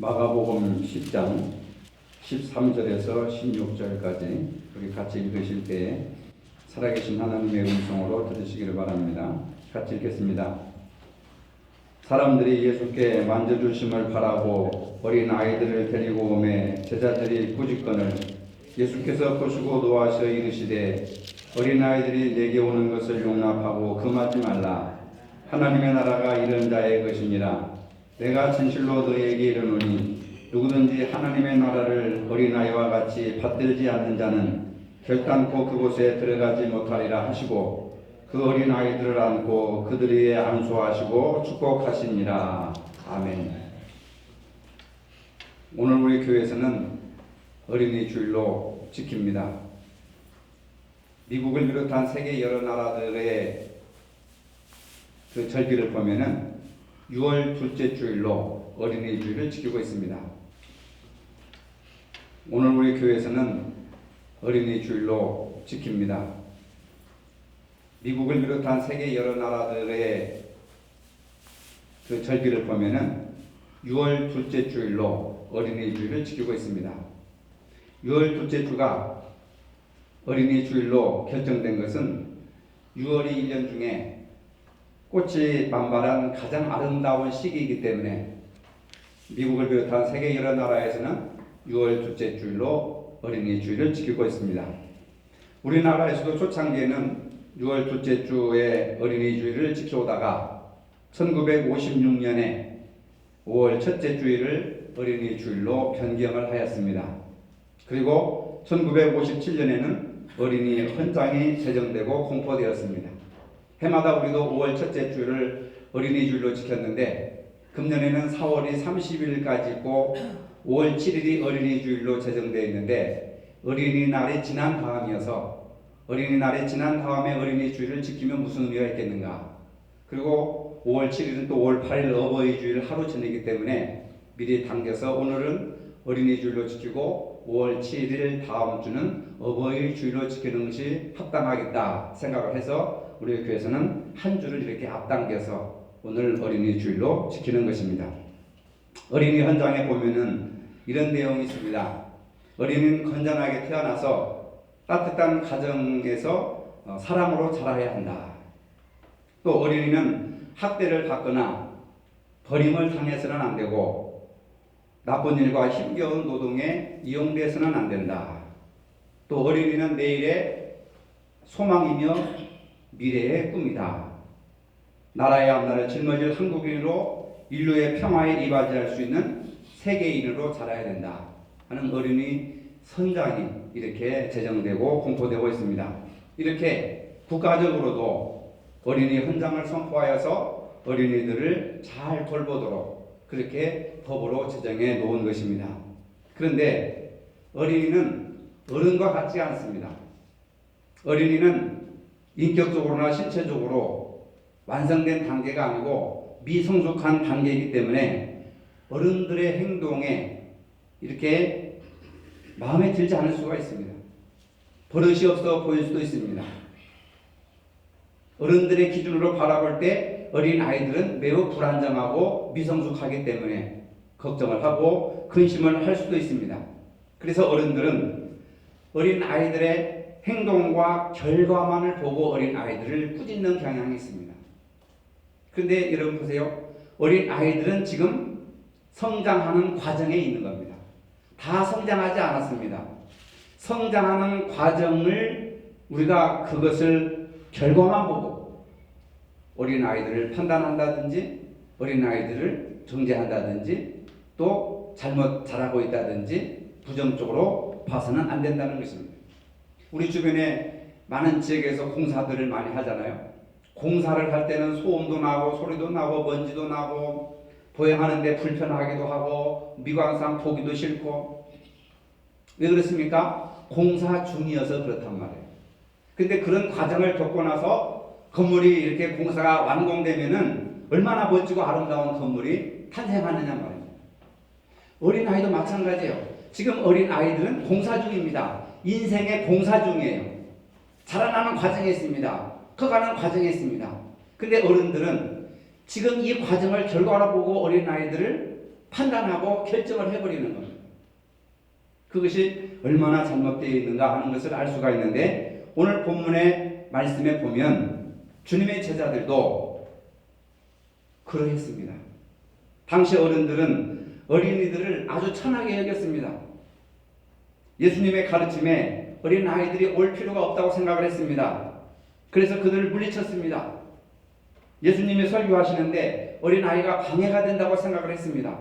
마가복음 10장 13절에서 16절까지 우리 같이 읽으실 때에 살아계신 하나님의 음성으로 들으시기를 바랍니다. 같이 읽겠습니다. 사람들이 예수께 만져주심을 바라고 어린 아이들을 데리고 오매 제자들이 꾸짖거늘 예수께서 보시고 노하셔 이르시되 어린 아이들이 내게 오는 것을 용납하고 금하지 말라. 하나님의 나라가 이런 자의 것이니라. 내가 진실로 너희에게 이르노니 누구든지 하나님의 나라를 어린아이와 같이 받들지 않는 자는 결단코 그곳에 들어가지 못하리라 하시고 그 어린아이들을 안고 그들 위에 안수하시고 축복하시니라. 아멘. 오늘 우리 교회에서는 어린이 주일로 지킵니다. 미국을 비롯한 세계 여러 나라들의 그 절기를 보면은 6월 둘째 주일로 어린이 주일을 지키고 있습니다. 오늘 우리 교회에서는 어린이 주일로 지킵니다. 미국을 비롯한 세계 여러 나라들의 그 절기를 보면은 6월 둘째 주일로 어린이 주일을 지키고 있습니다. 6월 둘째 주가 어린이 주일로 결정된 것은 6월이 1년 중에 꽃이 만발한 가장 아름다운 시기이기 때문에 미국을 비롯한 세계 여러 나라에서는 6월 둘째 주일로 어린이 주일을 지키고 있습니다. 우리나라에서도 초창기에는 6월 둘째 주에 어린이 주일을 지켜오다가 1956년에 5월 첫째 주일을 어린이 주일로 변경을 하였습니다. 그리고 1957년에는 어린이 헌장이 제정되고 공포되었습니다. 해마다 우리도 5월 첫째 주를 어린이 주일로 지켰는데 금년에는 4월이 30일까지 있고 5월 7일이 어린이 주일로 제정되어 있는데 어린이날이 지난 다음이어서 어린이날이 지난 다음에 어린이 주일을 지키면 무슨 의미가 있겠는가. 그리고 5월 7일은 또 5월 8일 어버이 주일 하루 전이기 때문에 미리 당겨서 오늘은 어린이 주일로 지키고 5월 7일 다음 주는 어버이 주일로 지키는 것이 합당하겠다 생각을 해서 우리 교회에서는 한 주를 이렇게 앞당겨서 오늘 어린이 주일로 지키는 것입니다. 어린이 헌장에 보면은 이런 내용이 있습니다. 어린이는 건전하게 태어나서 따뜻한 가정에서 사랑으로 자라야 한다. 또 어린이는 학대를 받거나 버림을 당해서는 안 되고 나쁜 일과 힘겨운 노동에 이용돼서는 안 된다. 또 어린이는 내일의 소망이며 미래의 꿈이다. 나라의 앞날을 짊어질 한국인으로 인류의 평화에 이바지할 수 있는 세계인으로 자라야 된다 하는 어린이 선장이 이렇게 제정되고 공포되고 있습니다. 이렇게 국가적으로도 어린이 헌장을 선포하여서 어린이들을 잘 돌보도록 그렇게 법으로 제정해 놓은 것입니다. 그런데 어린이는 어른과 같지 않습니다. 어린이는 인격적으로나 신체적으로 완성된 단계가 아니고 미성숙한 단계이기 때문에 어른들의 행동에 이렇게 마음에 들지 않을 수가 있습니다. 버릇이 없어 보일 수도 있습니다. 어른들의 기준으로 바라볼 때 어린 아이들은 매우 불안정하고 미성숙하기 때문에 걱정을 하고 근심을 할 수도 있습니다. 그래서 어른들은 어린 아이들의 행동과 결과만을 보고 어린 아이들을 꾸짖는 경향이 있습니다. 그런데 여러분 보세요. 어린 아이들은 지금 성장하는 과정에 있는 겁니다. 다 성장하지 않았습니다. 성장하는 과정을 우리가 그것을 결과만 보고 어린 아이들을 판단한다든지 어린 아이들을 정죄한다든지 또 잘못 자라고 있다든지 부정적으로 봐서는 안 된다는 것입니다. 우리 주변에 많은 지역에서 공사들을 많이 하잖아요. 공사를 할 때는 소음도 나고 소리도 나고 먼지도 나고 보행하는데 불편하기도 하고 미관상 보기도 싫고 왜 그렇습니까? 공사 중이어서 그렇단 말이에요. 근데 그런 과정을 겪고 나서 건물이 이렇게 공사가 완공되면은 얼마나 멋지고 아름다운 건물이 탄생하느냐 말입니다. 어린아이도 마찬가지예요. 지금 어린아이들은 공사 중입니다. 인생의 공사 중이에요. 자라나는 과정에 있습니다. 커가는 과정에 있습니다. 근데 어른들은 지금 이 과정을 결과로 보고 어린아이들을 판단하고 결정을 해버리는 겁니다. 그것이 얼마나 잘못되어 있는가 하는 것을 알 수가 있는데, 오늘 본문의 말씀에 보면 주님의 제자들도 그러했습니다. 당시 어른들은 어린이들을 아주 천하게 여겼습니다. 예수님의 가르침에 어린 아이들이 올 필요가 없다고 생각을 했습니다. 그래서 그들을 물리쳤습니다. 예수님이 설교하시는데 어린 아이가 방해가 된다고 생각을 했습니다.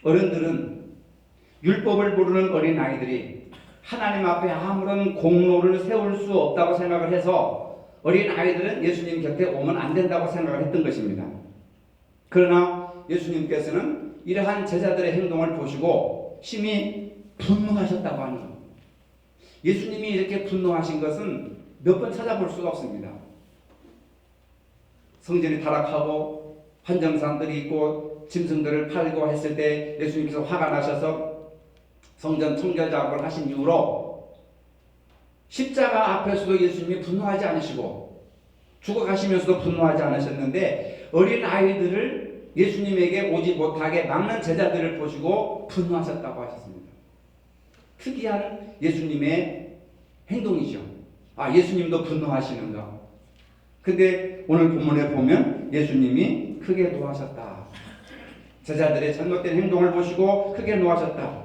어른들은 율법을 모르는 어린 아이들이 하나님 앞에 아무런 공로를 세울 수 없다고 생각을 해서 어린 아이들은 예수님 곁에 오면 안 된다고 생각을 했던 것입니다. 그러나 예수님께서는 이러한 제자들의 행동을 보시고 심히 분노하셨다고 하는 겁니다. 예수님이 이렇게 분노하신 것은 몇 번 찾아볼 수가 없습니다. 성전이 타락하고 환정사들이 있고 짐승들을 팔고 했을 때 예수님께서 화가 나셔서 성전 청결 작업을 하신 이후로 십자가 앞에서도 예수님이 분노하지 않으시고 죽어가시면서도 분노하지 않으셨는데, 어린 아이들을 예수님에게 오지 못하게 막는 제자들을 보시고 분노하셨다고 하셨습니다. 특이한 예수님의 행동이죠. 예수님도 분노하시는가? 근데 오늘 본문에 보면 예수님이 크게 노하셨다. 제자들의 잘못된 행동을 보시고 크게 노하셨다.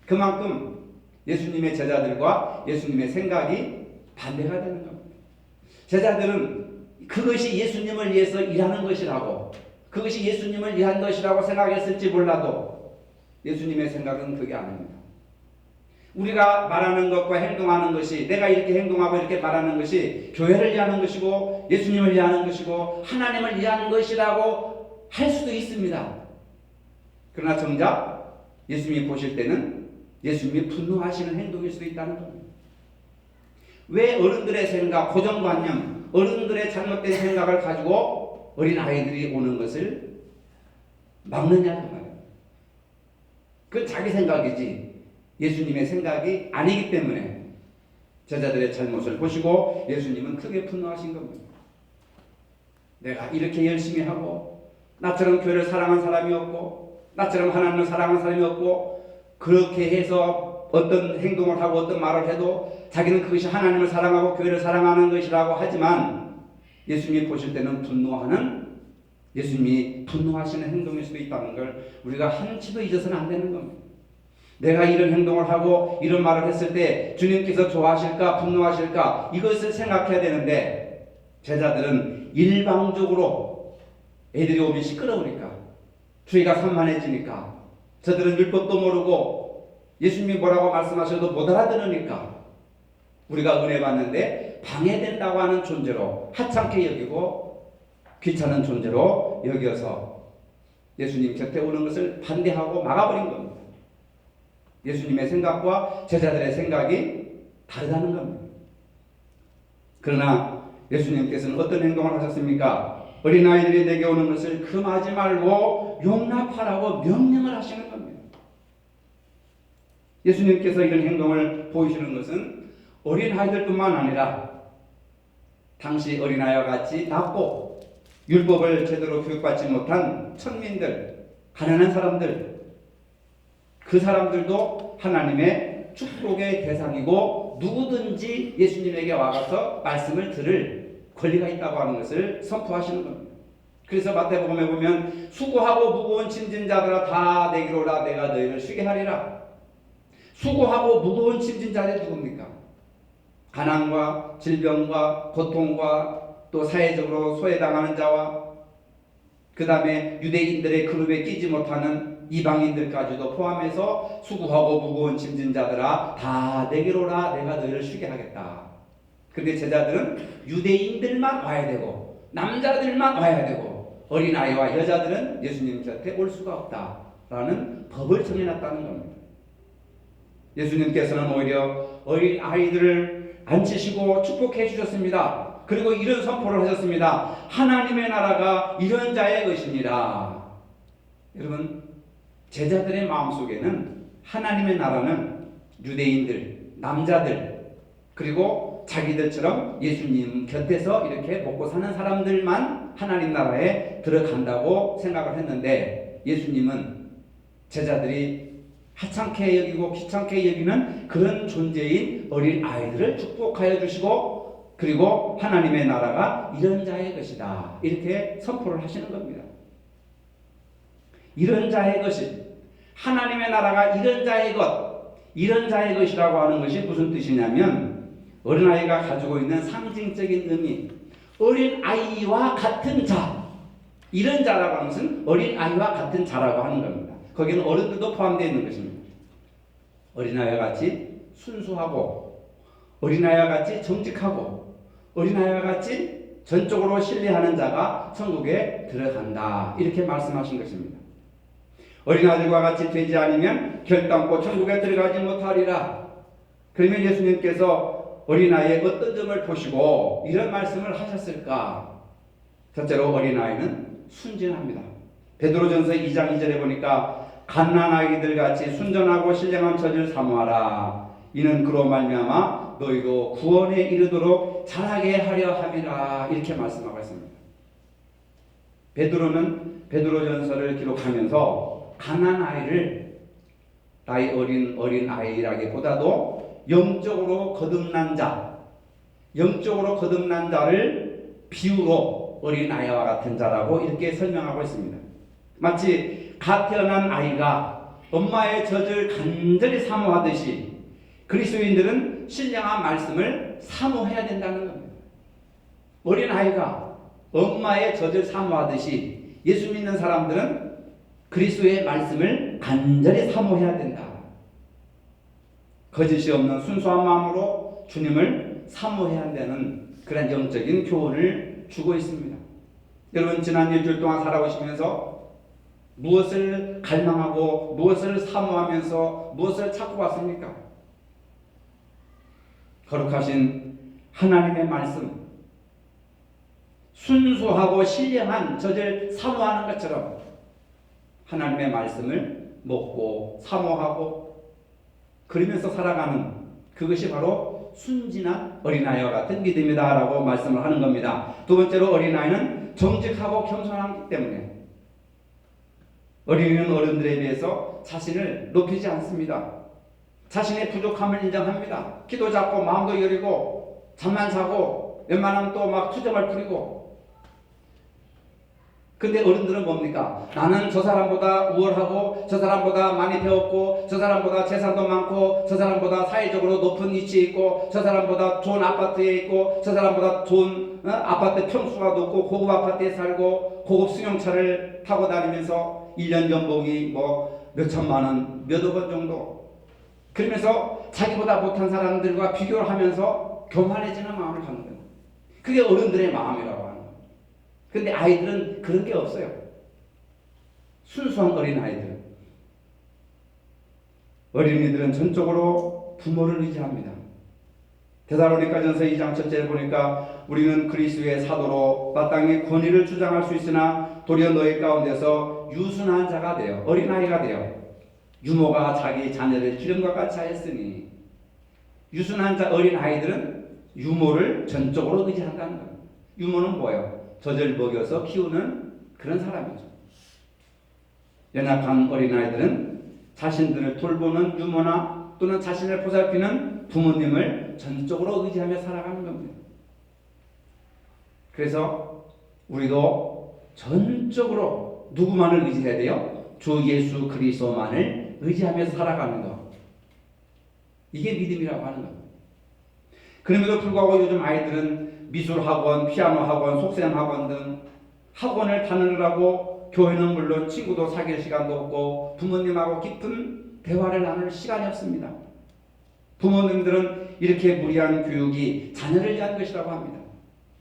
그만큼 예수님의 제자들과 예수님의 생각이 반대가 되는 겁니다. 제자들은 그것이 예수님을 위해서 일하는 것이라고, 그것이 예수님을 위한 것이라고 생각했을지 몰라도 예수님의 생각은 그게 아닙니다. 우리가 말하는 것과 행동하는 것이, 내가 이렇게 행동하고 이렇게 말하는 것이 교회를 위하는 것이고 예수님을 위하는 것이고 하나님을 위하는 것이라고 할 수도 있습니다. 그러나 정작 예수님이 보실 때는 예수님이 분노하시는 행동일 수도 있다는 겁니다. 왜 어른들의 생각, 고정관념, 어른들의 잘못된 생각을 가지고 어린 아이들이 오는 것을 막느냐는 말이에요. 그건 자기 생각이지 예수님의 생각이 아니기 때문에 제자들의 잘못을 보시고 예수님은 크게 분노하신 겁니다. 내가 이렇게 열심히 하고 나처럼 교회를 사랑한 사람이 없고 나처럼 하나님을 사랑한 사람이 없고, 그렇게 해서 어떤 행동을 하고 어떤 말을 해도 자기는 그것이 하나님을 사랑하고 교회를 사랑하는 것이라고 하지만 예수님이 보실 때는 예수님이 분노하시는 행동일 수도 있다는 걸 우리가 한치도 잊어서는 안 되는 겁니다. 내가 이런 행동을 하고 이런 말을 했을 때 주님께서 좋아하실까 분노하실까, 이것을 생각해야 되는데 제자들은 일방적으로 애들이 오면 시끄러우니까, 주의가 산만해지니까, 저들은 율법도 모르고 예수님이 뭐라고 말씀하셔도 못 알아들으니까 우리가 은혜 받는데 방해된다고 하는 존재로 하찮게 여기고 귀찮은 존재로 여겨서 예수님 곁에 오는 것을 반대하고 막아버린 겁니다. 예수님의 생각과 제자들의 생각이 다르다는 겁니다. 그러나 예수님께서는 어떤 행동을 하셨습니까? 어린아이들이 내게 오는 것을 금하지 말고 용납하라고 명령을 하시는 겁니다. 예수님께서 이런 행동을 보이시는 것은 어린아이들뿐만 아니라 당시 어린아이와 같이 낮고 율법을 제대로 교육받지 못한 천민들, 가난한 사람들, 그 사람들도 하나님의 축복의 대상이고 누구든지 예수님에게 와서 말씀을 들을 권리가 있다고 하는 것을 선포하시는 겁니다. 그래서 마태복음에 보면 수고하고 무거운 짐진 자들아 다 내게로 오라, 내가 너희를 쉬게 하리라. 수고하고 무거운 짐진 자들이 누굽니까? 가난과 질병과 고통과 또 사회적으로 소외당하는 자와 그 다음에 유대인들의 그룹에 끼지 못하는 이방인들까지도 포함해서 수고하고 무거운 짐진 자들아 다 내게로 오라, 내가 너희를 쉬게 하겠다. 그런데 제자들은 유대인들만 와야 되고 남자들만 와야 되고 어린아이와 여자들은 예수님 곁에 올 수가 없다라는 법을 정해놨다는 겁니다. 예수님께서는 오히려 어린아이들을 앉히시고 축복해 주셨습니다. 그리고 이런 선포를 하셨습니다. 하나님의 나라가 이런 자의 것이니라. 여러분, 제자들의 마음속에는 하나님의 나라는 유대인들, 남자들, 그리고 자기들처럼 예수님 곁에서 이렇게 먹고 사는 사람들만 하나님 나라에 들어간다고 생각을 했는데, 예수님은 제자들이 하찮게 여기고 귀찮게 여기는 그런 존재인 어린 아이들을 축복하여 주시고 그리고 하나님의 나라가 이런 자의 것이다 이렇게 선포를 하시는 겁니다. 이런 자의 것이 하나님의 나라가 이런 자의 것이라고 하는 것이 무슨 뜻이냐면 어린아이가 가지고 있는 상징적인 의미 어린아이와 같은 자 이런 자라고 하는 것은 어린아이와 같은 자라고 하는 겁니다. 거기는 어른들도 포함되어 있는 것입니다. 어린아이와 같이 순수하고 어린아이와 같이 정직하고 어린아이와 같이 전적으로 신뢰하는 자가 천국에 들어간다 이렇게 말씀하신 것입니다. 어린아이들과 같이 되지 않으면 결단코 천국에 들어가지 못하리라. 그러면 예수님께서 어린아이의 어떤 점을 보시고 이런 말씀을 하셨을까? 첫째로 어린아이는 순진합니다. 베드로전서 2장 2절에 보니까 갓난아이들 같이 순전하고 신령한 처지를 사모하라. 이는 그로 말미암아 너희도 구원에 이르도록 자라게 하려 함이라. 이렇게 말씀하고 있습니다. 베드로는 베드로전서를 기록하면서 갓난아이를 나이 어린 아이라기보다도 영적으로 거듭난 자를 비유로 어린아이와 같은 자라고 이렇게 설명하고 있습니다. 마치 갓 태어난 아이가 엄마의 젖을 간절히 사모하듯이 그리스도인들은 신령한 말씀을 사모해야 된다는 겁니다. 어린아이가 엄마의 젖을 사모하듯이 예수 믿는 사람들은 그리스도의 말씀을 간절히 사모해야 된다. 거짓이 없는 순수한 마음으로 주님을 사모해야 한다는 그런 영적인 교훈을 주고 있습니다. 여러분 지난 일주일 동안 살아오시면서 무엇을 갈망하고 무엇을 사모하면서 무엇을 찾고 왔습니까? 거룩하신 하나님의 말씀 순수하고 신령한 젖을 사모하는 것처럼 하나님의 말씀을 먹고 사모하고 그러면서 살아가는 그것이 바로 순진한 어린아이와 같은 믿음이다 라고 말씀을 하는 겁니다. 두 번째로 어린아이는 정직하고 겸손하기 때문에 어린이는 어른들에 비해서 자신을 높이지 않습니다. 자신의 부족함을 인정합니다. 키도 작고 마음도 여리고 잠만 자고 웬만하면 또 막 투정을 부리고 근데 어른들은 뭡니까? 나는 저 사람보다 우월하고 저 사람보다 많이 배웠고 저 사람보다 재산도 많고 저 사람보다 사회적으로 높은 위치에 있고 저 사람보다 좋은 아파트에 있고 저 사람보다 좋은 아파트 평수가 높고 고급 아파트에 살고 고급 승용차를 타고 다니면서 1년 연봉이 뭐 몇천만 원, 몇억 원 정도 그러면서 자기보다 못한 사람들과 비교를 하면서 교만해지는 마음을 갖는 거예요. 그게 어른들의 마음이라고 하는 거예요. 그런데 아이들은 그런 게 없어요. 순수한 어린아이들은. 어린이들은 전적으로 부모를 의지합니다. 데살로니가전서 2장 1절에 보니까 우리는 그리스도의 사도로 마땅히 권위를 주장할 수 있으나 도리어 너희 가운데서 유순한 자가 되어 어린아이가 되어 유모가 자기 자녀를 기름과 같이 하였으니 유순한 자 어린아이들은 유모를 전적으로 의지한다는 거예요. 유모는 뭐예요? 젖을 먹여서 키우는 그런 사람이죠. 연약한 어린아이들은 자신들을 돌보는 유모나 또는 자신을 보살피는 부모님을 전적으로 의지하며 살아가는 겁니다. 그래서 우리도 전적으로 누구만을 의지해야 돼요? 주 예수 그리스도만을 의지하면서 살아가는 것. 이게 믿음이라고 하는 겁니다. 그럼에도 불구하고 요즘 아이들은 미술학원, 피아노학원, 속셈학원 등 학원을 다니느라고 교회는 물론 친구도 사귈 시간도 없고 부모님하고 깊은 대화를 나눌 시간이 없습니다. 부모님들은 이렇게 무리한 교육이 자녀를 위한 것이라고 합니다.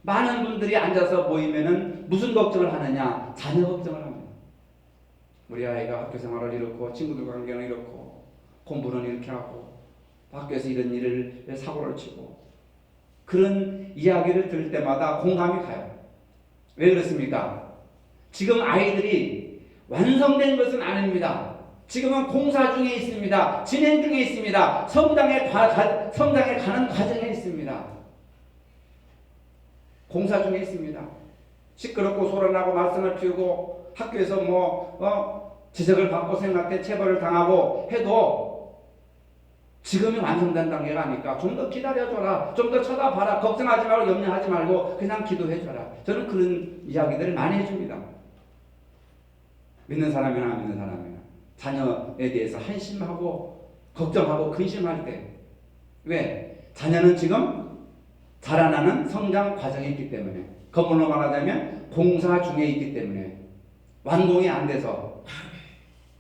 많은 분들이 앉아서 모이면은 무슨 걱정을 하느냐? 자녀 걱정을 합니다. 우리 아이가 학교 생활을 이렇고 친구들 관계는 이렇고 공부는 이렇게 하고 학교에서 이런 일을 사고를 치고 그런 이야기를 들을 때마다 공감이 가요. 왜 그렇습니까? 지금 아이들이 완성된 것은 아닙니다. 지금은 공사 중에 있습니다. 진행 중에 있습니다. 성장에 가는 과정에 있습니다. 공사 중에 있습니다. 시끄럽고 소란하고 말썽을 피우고 학교에서 지적을 받고 생각해 체벌을 당하고 해도 지금이 완성된 단계가 아니까 좀 더 기다려줘라, 좀 더 쳐다봐라, 걱정하지 말고 염려하지 말고 그냥 기도해줘라. 저는 그런 이야기들을 많이 해줍니다. 믿는 사람이나 안 믿는 사람이나 자녀에 대해서 한심하고 걱정하고 근심할 때, 왜? 자녀는 지금 자라나는 성장 과정에 있기 때문에, 거꾸로 말하자면 공사 중에 있기 때문에 완공이 안 돼서,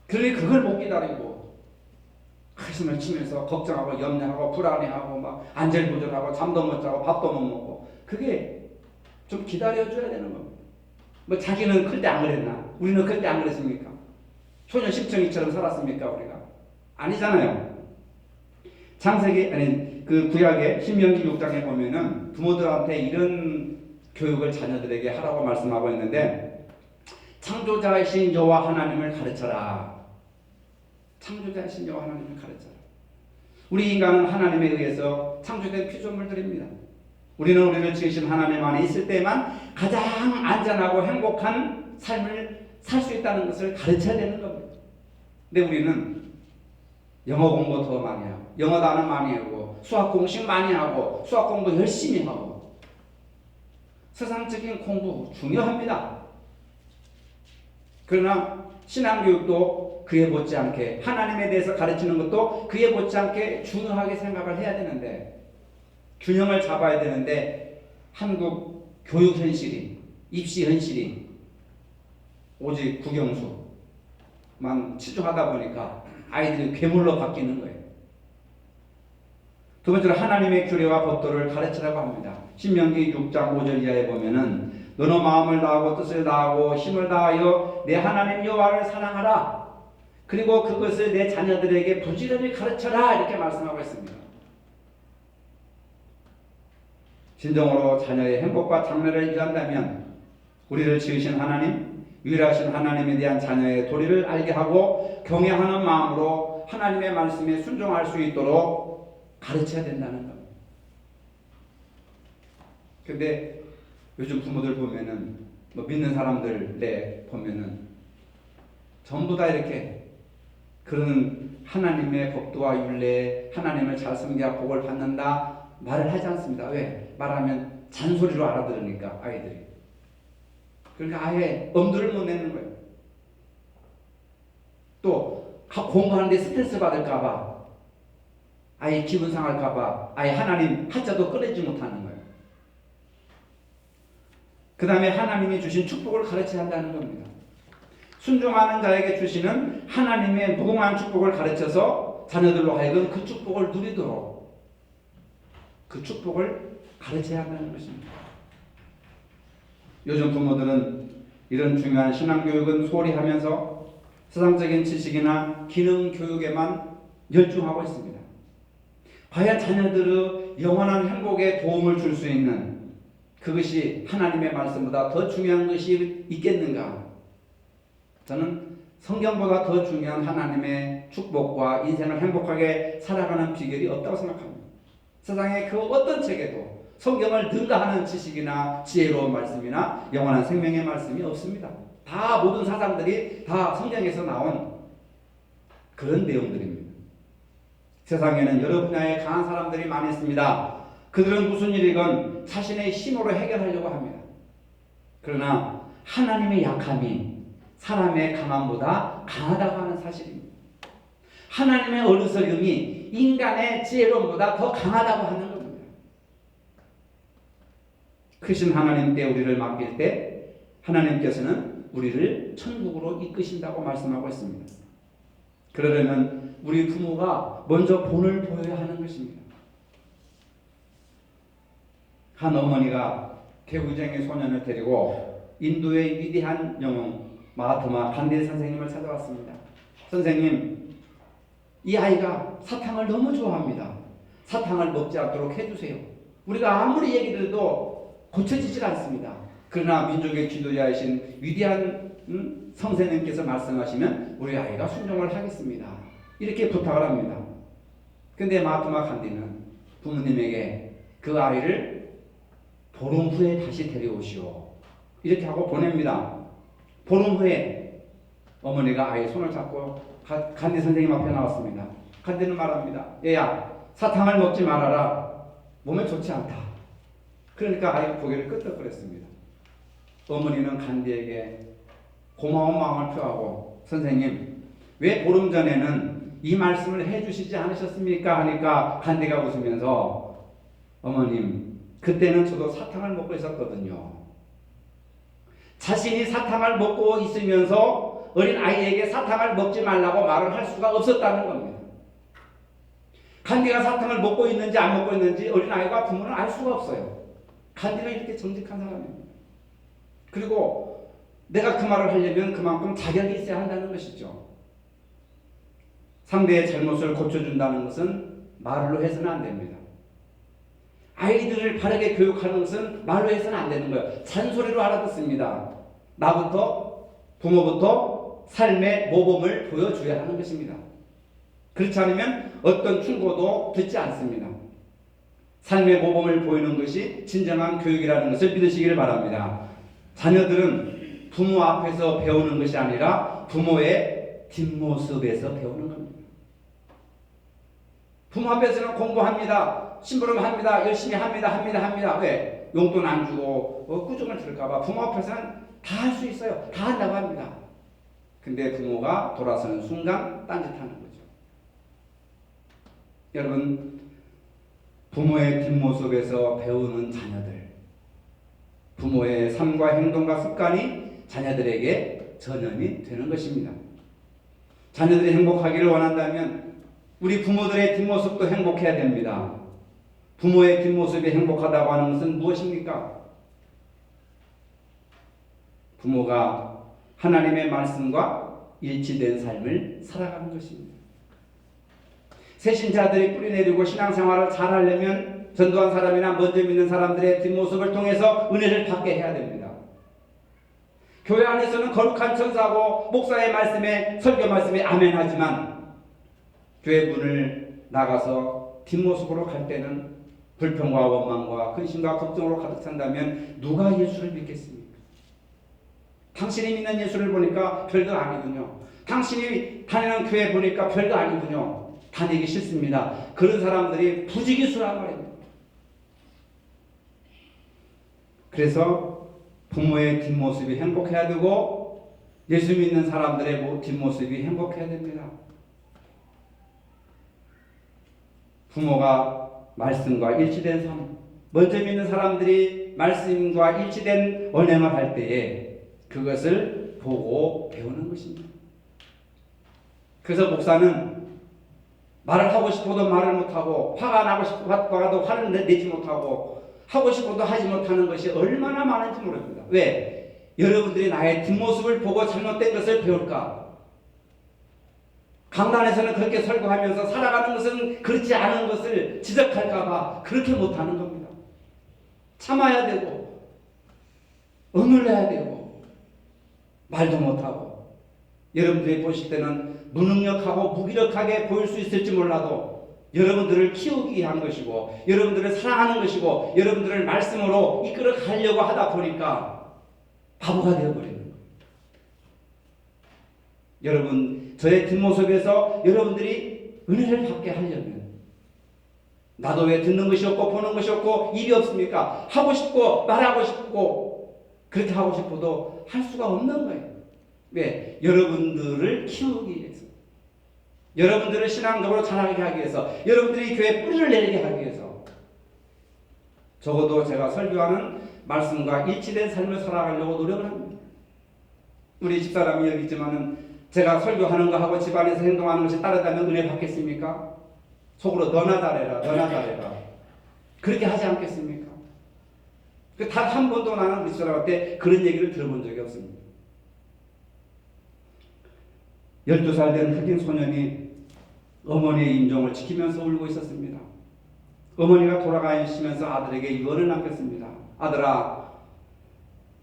그러니 그걸 못 기다리고 한숨을 치면서 걱정하고 염려하고 불안해하고 막 안절부절하고 잠도 못 자고 밥도 못 먹고, 그게 좀 기다려줘야 되는 겁니다. 뭐 자기는 클 때 안 그랬나? 우리는 클 때 안 그랬습니까? 소년 십청이처럼 살았습니까 우리가? 아니잖아요. 창세기 아니 그 구약의 신명기 6장에 보면은 부모들한테 이런 교육을 자녀들에게 하라고 말씀하고 있는데, 창조자이신 여호와 하나님을 가르쳐라. 창조자이신 여호와 하나님을 가르쳐라. 우리 인간은 하나님에 의해서 창조된 피조물들입니다. 우리는 우리를 지으신 하나님 안에 있을 때만 가장 안전하고 행복한 삶을 살 수 있다는 것을 가르쳐야 되는 겁니다. 근데 우리는 영어 공부 더 많이 하고, 영어 단어 많이 하고, 수학 공식 많이 하고, 수학 공부 열심히 하고, 세상적인 공부 중요합니다. 그러나 신앙교육도 그에 못지않게, 하나님에 대해서 가르치는 것도 그에 못지않게 중요하게 생각을 해야 되는데, 균형을 잡아야 되는데, 한국 교육 현실이, 입시 현실이 오직 국영수만 치중하다 보니까 아이들이 괴물로 바뀌는 거예요. 두 번째로 하나님의 규례와 법도를 가르치라고 합니다. 신명기 6장 5절 이하에 보면은 너는 마음을 다하고 뜻을 다하고 힘을 다하여 내 하나님 여호와를 사랑하라. 그리고 그것을 내 자녀들에게 부지런히 가르쳐라. 이렇게 말씀하고 있습니다. 진정으로 자녀의 행복과 장래를 위한다면 우리를 지으신 하나님, 유일하신 하나님에 대한 자녀의 도리를 알게 하고 경외하는 마음으로 하나님의 말씀에 순종할 수 있도록 가르쳐야 된다는 겁니다. 근데 요즘 부모들 보면은, 뭐 믿는 사람들에 보면은 전부 다 이렇게 그런 하나님의 법도와 율례, 하나님을 잘 섬겨야 복을 받는다 말을 하지 않습니다. 왜? 말하면 잔소리로 알아들으니까 아이들이. 그러니까 아예 엄두를 못 내는 거예요. 또 공부하는데 스트레스 받을까봐, 아예 기분 상할까봐 아예 하나님 한자도 꺼내지 못하는 거예요. 그 다음에 하나님이 주신 축복을 가르쳐야 한다는 겁니다. 순종하는 자에게 주시는 하나님의 무궁한 축복을 가르쳐서 자녀들로 하여금 그 축복을 누리도록 그 축복을 가르쳐야 한다는 것입니다. 요즘 부모들은 이런 중요한 신앙교육은 소홀히 하면서 세상적인 지식이나 기능 교육에만 열중하고 있습니다. 과연 자녀들의 영원한 행복에 도움을 줄 수 있는 그것이 하나님의 말씀보다 더 중요한 것이 있겠는가? 저는 성경보다 더 중요한 하나님의 축복과 인생을 행복하게 살아가는 비결이 없다고 생각합니다. 세상의 그 어떤 책에도 성경을 능가하는 지식이나 지혜로운 말씀이나 영원한 생명의 말씀이 없습니다. 다 모든 사상들이 다 성경에서 나온 그런 내용들입니다. 세상에는 여러 분야에 강한 사람들이 많이 있습니다. 그들은 무슨 일이건 자신의 힘으로 해결하려고 합니다. 그러나 하나님의 약함이 사람의 강함보다 강하다고 하는 사실입니다. 하나님의 어리석음이 인간의 지혜로움보다 더 강하다고 하는 겁니다. 크신 하나님께 우리를 맡길 때 하나님께서는 우리를 천국으로 이끄신다고 말씀하고 있습니다. 그러려면 우리 부모가 먼저 본을 보여야 하는 것입니다. 한 어머니가 개구쟁이 소년을 데리고 인도의 위대한 영웅 마하트마 간디 선생님을 찾아왔습니다. 선생님, 이 아이가 사탕을 너무 좋아합니다. 사탕을 먹지 않도록 해주세요. 우리가 아무리 얘기 들어도 고쳐지질 않습니다. 그러나 민족의 지도자이신 위대한 선생님께서 말씀하시면 우리 아이가 순종을 하겠습니다. 이렇게 부탁을 합니다. 근데 마하트마 간디는 부모님에게 그 아이를 보름 후에 다시 데려오시오. 이렇게 하고 보냅니다. 보름 후에 어머니가 아이 손을 잡고 간디 선생님 앞에 나왔습니다. 간디는 말합니다. 얘야, 사탕을 먹지 말아라. 몸에 좋지 않다. 그러니까 아이가 고개를 끄덕거렸습니다. 어머니는 간디에게 고마운 마음을 표하고 선생님, 왜 보름 전에는 이 말씀을 해주시지 않으셨습니까? 하니까 간디가 웃으면서 어머님, 그때는 저도 사탕을 먹고 있었거든요. 자신이 사탕을 먹고 있으면서 어린 아이에게 사탕을 먹지 말라고 말을 할 수가 없었다는 겁니다. 간디가 사탕을 먹고 있는지 안 먹고 있는지 어린 아이가 부모는 알 수가 없어요. 간디가 이렇게 정직한 사람입니다. 그리고 내가 그 말을 하려면 그만큼 자격이 있어야 한다는 것이죠. 상대의 잘못을 고쳐준다는 것은 말로 해서는 안 됩니다. 아이들을 바르게 교육하는 것은 말로 해서는 안 되는 거예요. 잔소리로 알아듣습니다. 나부터, 부모부터 삶의 모범을 보여줘야 하는 것입니다. 그렇지 않으면 어떤 충고도 듣지 않습니다. 삶의 모범을 보이는 것이 진정한 교육이라는 것을 믿으시기를 바랍니다. 자녀들은 부모 앞에서 배우는 것이 아니라 부모의 뒷모습에서 배우는 겁니다. 부모 앞에서는 공부합니다. 심부름합니다. 열심히 합니다. 왜? 용돈 안 주고 꾸중을 들을까봐 부모 앞에서는 다 할 수 있어요. 다 한다고 합니다. 근데 부모가 돌아서는 순간 딴짓하는 거죠. 여러분, 부모의 뒷모습에서 배우는 자녀들, 부모의 삶과 행동과 습관이 자녀들에게 전염이 되는 것입니다. 자녀들이 행복하기를 원한다면 우리 부모들의 뒷모습도 행복해야 됩니다. 부모의 뒷모습이 행복하다고 하는 것은 무엇입니까? 부모가 하나님의 말씀과 일치된 삶을 살아가는 것입니다. 새신자들이 뿌리내리고 신앙생활을 잘하려면 전도한 사람이나 먼저 믿는 사람들의 뒷모습을 통해서 은혜를 받게 해야 됩니다. 교회 안에서는 거룩한 천사고 목사의 말씀에 설교 말씀에 아멘하지만 교회 문을 나가서 뒷모습으로 갈 때는 불평과 원망과 근심과 걱정으로 가득 찬다면 누가 예수를 믿겠습니까? 당신이 믿는 예수를 보니까 별거 아니군요. 당신이 다니는 교회 보니까 별거 아니군요. 다니기 싫습니다. 그런 사람들이 부지기수란 말입니다. 그래서 부모의 뒷모습이 행복해야 되고 예수 믿는 사람들의 뒷모습이 행복해야 됩니다. 부모가 말씀과 일치된 삶, 먼저 믿는 사람들이 말씀과 일치된 언행을 할 때에 그것을 보고 배우는 것입니다. 그래서 목사는 말을 하고 싶어도 말을 못하고 화가 나고 싶어도 화를 내지 못하고 하고 싶어도 하지 못하는 것이 얼마나 많은지 모릅니다. 왜? 여러분들이 나의 뒷모습을 보고 잘못된 것을 배울까? 강단에서는 그렇게 설교하면서 살아가는 것은 그렇지 않은 것을 지적할까봐 그렇게 못하는 겁니다. 참아야 되고 억눌러야 되고 말도 못하고 여러분들이 보실 때는 무능력하고 무기력하게 보일 수 있을지 몰라도 여러분들을 키우기 위한 것이고 여러분들을 사랑하는 것이고 여러분들을 말씀으로 이끌어 가려고 하다 보니까 바보가 되어버리는 거예요. 여러분, 저의 뒷모습에서 여러분들이 은혜를 받게 하려면 나도 왜 듣는 것이 없고 보는 것이 없고 입이 없습니까? 하고 싶고 말하고 싶고 그렇게 하고 싶어도 할 수가 없는 거예요. 왜? 여러분들을 키우기 위해서, 여러분들을 신앙적으로 자라게 하기 위해서, 여러분들이 교회에 뿌리를 내리게 하기 위해서 적어도 제가 설교하는 말씀과 일치된 삶을 살아가려고 노력을 합니다. 우리 집사람이 여기 있지만은 제가 설교하는 거 하고 집안에서 행동하는 것이 따르다면 은혜 받겠습니까? 속으로 너나 잘해라 그렇게 하지 않겠습니까? 단 한 번도 나는 우리 집사람한테 그런 얘기를 들어본 적이 없습니다. 12살 된 흑인 소년이 어머니의 임종을 지키면서 울고 있었습니다. 어머니가 돌아가시면서 아들에게 유언을 남겼습니다. 아들아,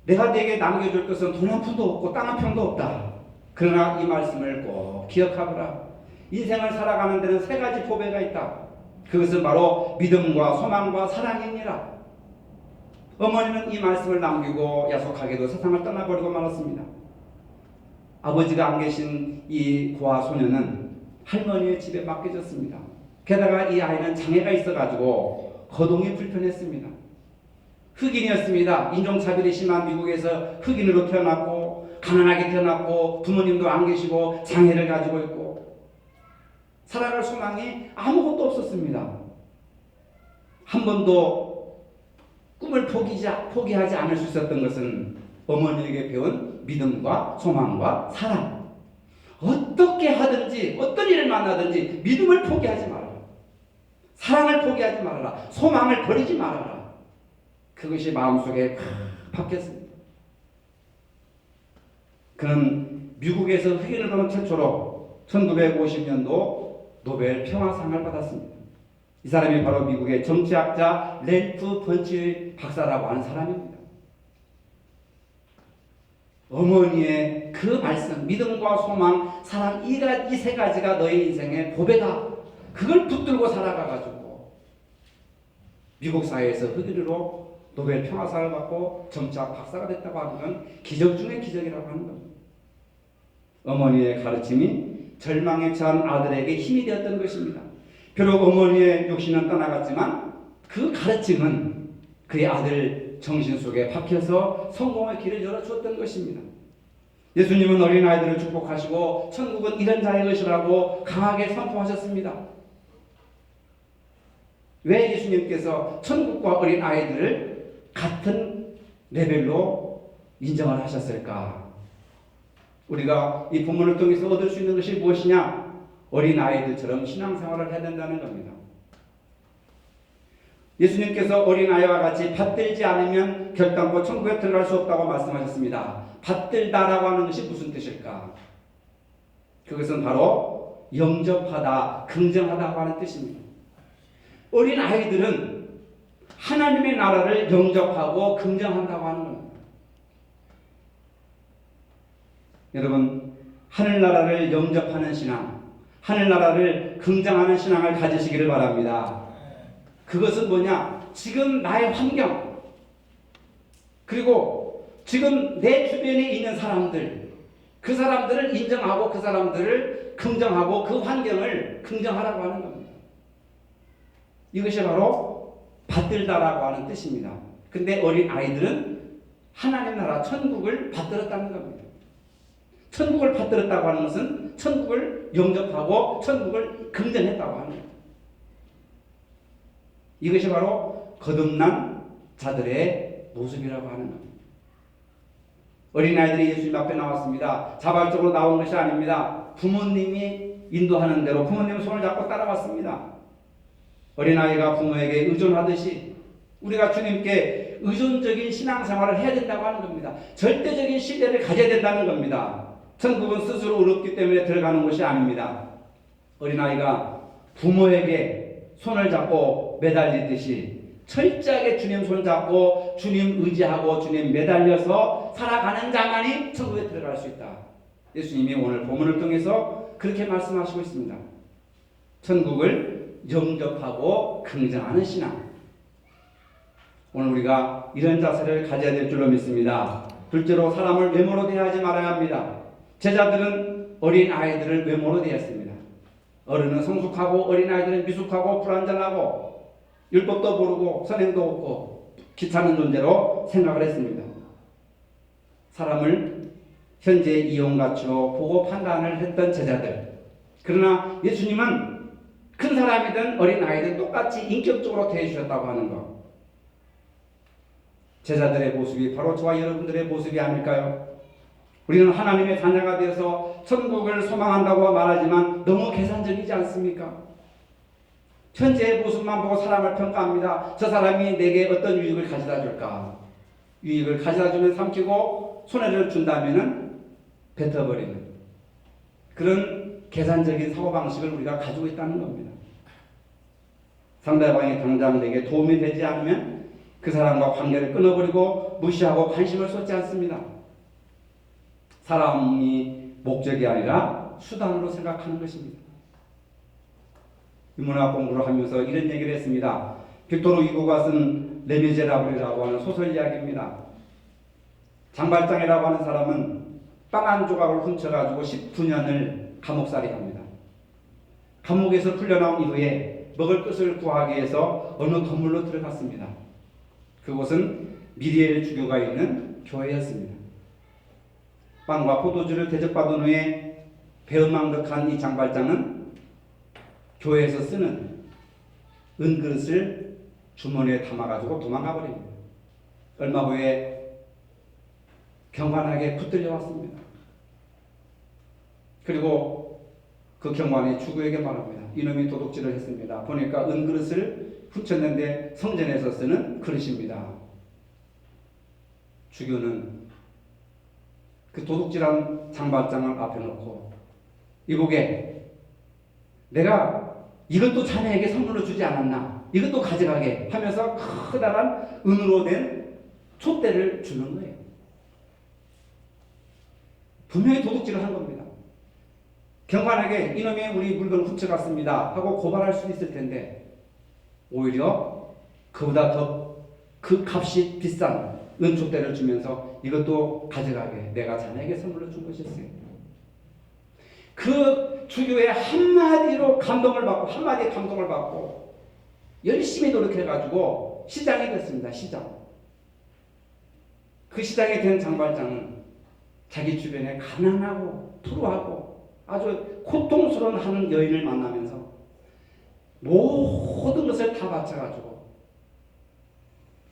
내가 네게 남겨줄 것은 돈 한 푼도 없고 땅 한 평도 없다. 그러나 이 말씀을 꼭 기억하거라. 인생을 살아가는 데는 세 가지 보배가 있다. 그것은 바로 믿음과 소망과 사랑이니라. 어머니는 이 말씀을 남기고 야속하게도 세상을 떠나버리고 말았습니다. 아버지가 안 계신 이 고아 소녀는 할머니의 집에 맡겨졌습니다. 게다가 이 아이는 장애가 있어가지고 거동이 불편했습니다. 흑인이었습니다. 인종차별이 심한 미국에서 흑인으로 태어났고 가난하게 태어났고 부모님도 안 계시고 장애를 가지고 있고 살아갈 소망이 아무것도 없었습니다. 한 번도 꿈을 포기하지 않을 수 있었던 것은 어머니에게 배운 믿음과 소망과 사랑. 어떻게 하든지 어떤 일을 만나든지 믿음을 포기하지 말아라. 사랑을 포기하지 말아라. 소망을 버리지 말아라. 그것이 마음속에 박혔습니다. 그는 미국에서 흑인을 보는 최초로 1950년도 노벨 평화상을 받았습니다. 이 사람이 바로 미국의 정치학자 렐프 번치 박사라고 하는 사람입니다. 어머니의 그 말씀, 믿음과 소망, 사랑, 이 세 가지가 너의 인생의 보배다. 그걸 붙들고 살아가가지고 미국 사회에서 흑인으로 노벨 평화상을 받고 정치학 박사가 됐다고 하는 건 기적 중의 기적이라고 하는 겁니다. 어머니의 가르침이 절망에 처한 아들에게 힘이 되었던 것입니다. 비록 어머니의 육신은 떠나갔지만 그 가르침은 그의 아들 정신 속에 박혀서 성공의 길을 열어주었던 것입니다. 예수님은 어린아이들을 축복하시고 천국은 이런 자의 것이라고 강하게 선포하셨습니다. 왜 예수님께서 천국과 어린아이들을 같은 레벨로 인정을 하셨을까? 우리가 이 본문을 통해서 얻을 수 있는 것이 무엇이냐? 어린아이들처럼 신앙생활을 해야 된다는 겁니다. 예수님께서 어린아이와 같이 받들지 않으면 결단코 천국에 들어갈 수 없다고 말씀하셨습니다. 받들다라고 하는 것이 무슨 뜻일까? 그것은 바로 영접하다, 긍정하다고 하는 뜻입니다. 어린아이들은 하나님의 나라를 영접하고 긍정한다고 하는 겁니다. 여러분, 하늘나라를 영접하는 신앙, 하늘나라를 긍정하는 신앙을 가지시기를 바랍니다. 그것은 뭐냐? 지금 나의 환경, 그리고 지금 내 주변에 있는 사람들, 그 사람들을 인정하고 그 사람들을 긍정하고 그 환경을 긍정하라고 하는 겁니다. 이것이 바로 받들다라고 하는 뜻입니다. 근데 어린 아이들은 하나님 나라 천국을 받들었다는 겁니다. 천국을 받들었다고 하는 것은 천국을 영접하고 천국을 긍정했다고 하는 겁니다. 이것이 바로 거듭난 자들의 모습이라고 하는 겁니다. 어린아이들이 예수님 앞에 나왔습니다. 자발적으로 나온 것이 아닙니다. 부모님이 인도하는 대로 부모님 손을 잡고 따라왔습니다. 어린아이가 부모에게 의존하듯이 우리가 주님께 의존적인 신앙생활을 해야 된다고 하는 겁니다. 절대적인 신뢰를 가져야 된다는 겁니다. 천국은 스스로 어렵기 때문에 들어가는 것이 아닙니다. 어린아이가 부모에게 손을 잡고 매달리듯이 철저하게 주님 손잡고 주님 의지하고 주님 매달려서 살아가는 자만이 천국에 들어갈 수 있다. 예수님이 오늘 본문을 통해서 그렇게 말씀하시고 있습니다. 천국을 영접하고 긍정하는 신앙. 오늘 우리가 이런 자세를 가져야 될 줄로 믿습니다. 둘째로 사람을 외모로 대하지 말아야 합니다. 제자들은 어린 아이들을 외모로 대했습니다. 어른은 성숙하고 어린 아이들은 미숙하고 불완전하고 율법도 모르고 선행도 없고 귀찮은 존재로 생각을 했습니다. 사람을 현재의 이용가치로 보고 판단을 했던 제자들. 그러나 예수님은 큰 사람이든 어린 아이든 똑같이 인격적으로 대해주셨다고 하는 것. 제자들의 모습이 바로 저와 여러분들의 모습이 아닐까요? 우리는 하나님의 자녀가 되어서 천국을 소망한다고 말하지만 너무 계산적이지 않습니까? 현재의 모습만 보고 사람을 평가합니다. 저 사람이 내게 어떤 유익을 가져다 줄까? 유익을 가져다 주면 삼키고 손해를 준다면 뱉어버리는 그런 계산적인 사고방식을 우리가 가지고 있다는 겁니다. 상대방이 당장 내게 도움이 되지 않으면 그 사람과 관계를 끊어버리고 무시하고 관심을 쏟지 않습니다. 사람이 목적이 아니라 수단으로 생각하는 것입니다. 인문학 공부를 하면서 이런 얘기를 했습니다. 빅토르 유고가 쓴 레미제라블이라고 하는 소설 이야기입니다. 장발장이라고 하는 사람은 빵 한 조각을 훔쳐가지고 19년을 감옥살이 합니다. 감옥에서 풀려나온 이후에 먹을 것을 구하기 위해서 어느 건물로 들어갔습니다. 그곳은 미리엘 주교가 있는 교회였습니다. 빵과 포도주를 대접받은 후에 배은망덕한 이 장발장은 교회에서 쓰는 은그릇을 주머니에 담아가지고 도망가 버립니다. 얼마 후에 경관에게 붙들려 왔습니다. 그리고 그 경관이 주교에게 말합니다. 이놈이 도둑질을 했습니다. 보니까 은그릇을 훔쳤는데 성전에서 쓰는 그릇입니다. 주교는 그 도둑질한 장발장을 앞에 놓고 이보게 내가 이것도 자네에게 선물로 주지 않았나? 이것도 가져가게 하면서 커다란 은으로 된 촛대를 주는 거예요. 분명히 도둑질을 한 겁니다. 경관에게 이놈이 우리 물건을 훔쳐갔습니다 하고 고발할 수도 있을 텐데 오히려 그보다 더 그 값이 비싼 은촛대를 주면서 이것도 가져가게 내가 자네에게 선물로 준 것이었어요. 그 주교의 한마디로 감동을 받고 한마디에 감동을 받고 열심히 노력해가지고 시장이 됐습니다. 시장. 그 시장이 된 장발장은 자기 주변에 가난하고 투루하고 아주 고통스러운 한 여인을 만나면서 모든 것을 다 바쳐가지고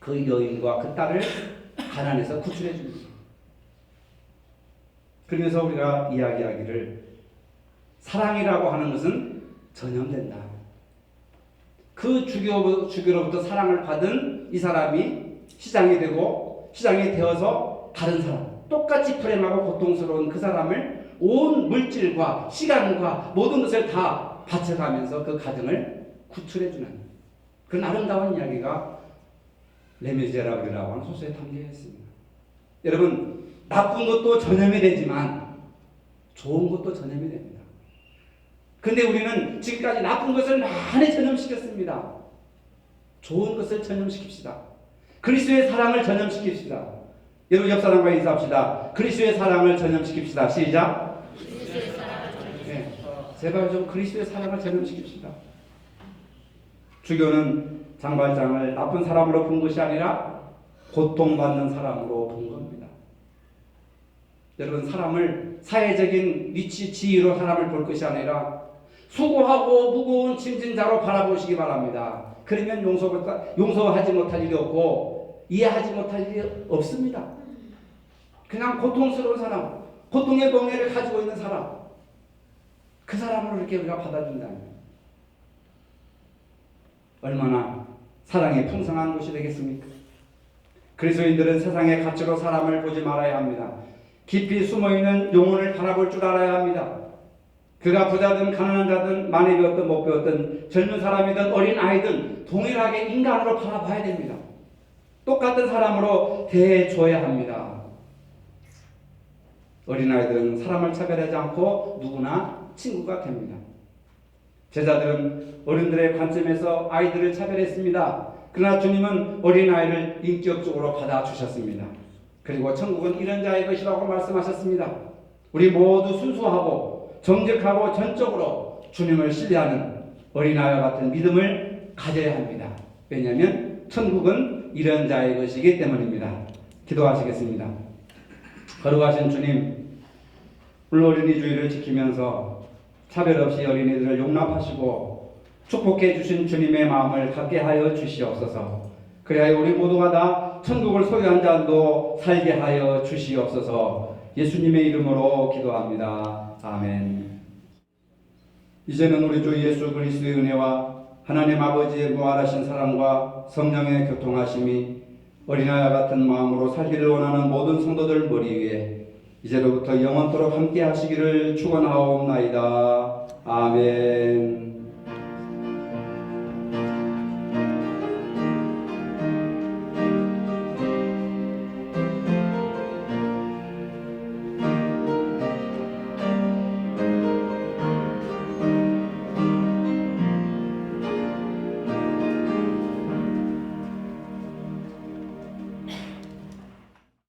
그 여인과 그 딸을 가난에서 구출해 줍니다. 그러면서 우리가 이야기하기를 사랑이라고 하는 것은 전염된다. 그 주교로부터 사랑을 받은 이 사람이 시장이 되어서 다른 사람, 똑같이 불행하고 고통스러운 그 사람을 온 물질과 시간과 모든 것을 다 바쳐가면서 그 가정을 구출해주는 그런 아름다운 이야기가 레미제라블이라고 하는 소설에 담겨 있습니다. 여러분, 나쁜 것도 전염이 되지만 좋은 것도 전염이 됩니다. 근데 우리는 지금까지 나쁜 것을 많이 전염시켰습니다. 좋은 것을 전염시킵시다. 그리스도의 사랑을 전염시킵시다. 여러분 옆 사람과 인사합시다. 그리스도의 사랑을 전염시킵시다. 시작. 네, 제발 좀 그리스도의 사랑을 전염시킵시다. 주교는 장발장을 나쁜 사람으로 본 것이 아니라 고통받는 사람으로 본 겁니다. 여러분, 사람을 사회적인 위치, 지위로 사람을 볼 것이 아니라 수고하고 무거운 짐진 자로 바라보시기 바랍니다. 그러면 용서하지 못할 일이 없고 이해하지 못할 일이 없습니다. 그냥 고통스러운 사람, 고통의 멍에를 가지고 있는 사람, 그 사람을 이렇게 우리가 받아준다면 얼마나 사랑이 풍성한 것이 되겠습니까? 그리스도인들은 세상의 가치로 사람을 보지 말아야 합니다. 깊이 숨어있는 영혼을 바라볼 줄 알아야 합니다. 그가 부자든 가난한 자든 많이 배웠든 못 배웠든 젊은 사람이든 어린 아이든 동일하게 인간으로 바라봐야 됩니다. 똑같은 사람으로 대해줘야 합니다. 어린아이들은 사람을 차별하지 않고 누구나 친구가 됩니다. 제자들은 어른들의 관점에서 아이들을 차별했습니다. 그러나 주님은 어린아이를 인격적으로 받아주셨습니다. 그리고 천국은 이런 자의 것이라고 말씀하셨습니다. 우리 모두 순수하고 정직하고 전적으로 주님을 신뢰하는 어린아이와 같은 믿음을 가져야 합니다. 왜냐하면 천국은 이런 자의 것이기 때문입니다. 기도하시겠습니다. 거룩하신 주님, 오늘 어린이 주일을 지키면서 차별 없이 어린이들을 용납하시고 축복해 주신 주님의 마음을 갖게 하여 주시옵소서. 그래야 우리 모두가 다 천국을 소유한 자도 살게 하여 주시옵소서. 예수님의 이름으로 기도합니다. 아멘. 이제는 우리 주 예수 그리스도의 은혜와 하나님 아버지의 무한하신 사랑과 성령의 교통하심이 어린아이와 같은 마음으로 살기를 원하는 모든 성도들 머리 위에 이제로부터 영원토록 함께 하시기를 축원하옵나이다. 아멘.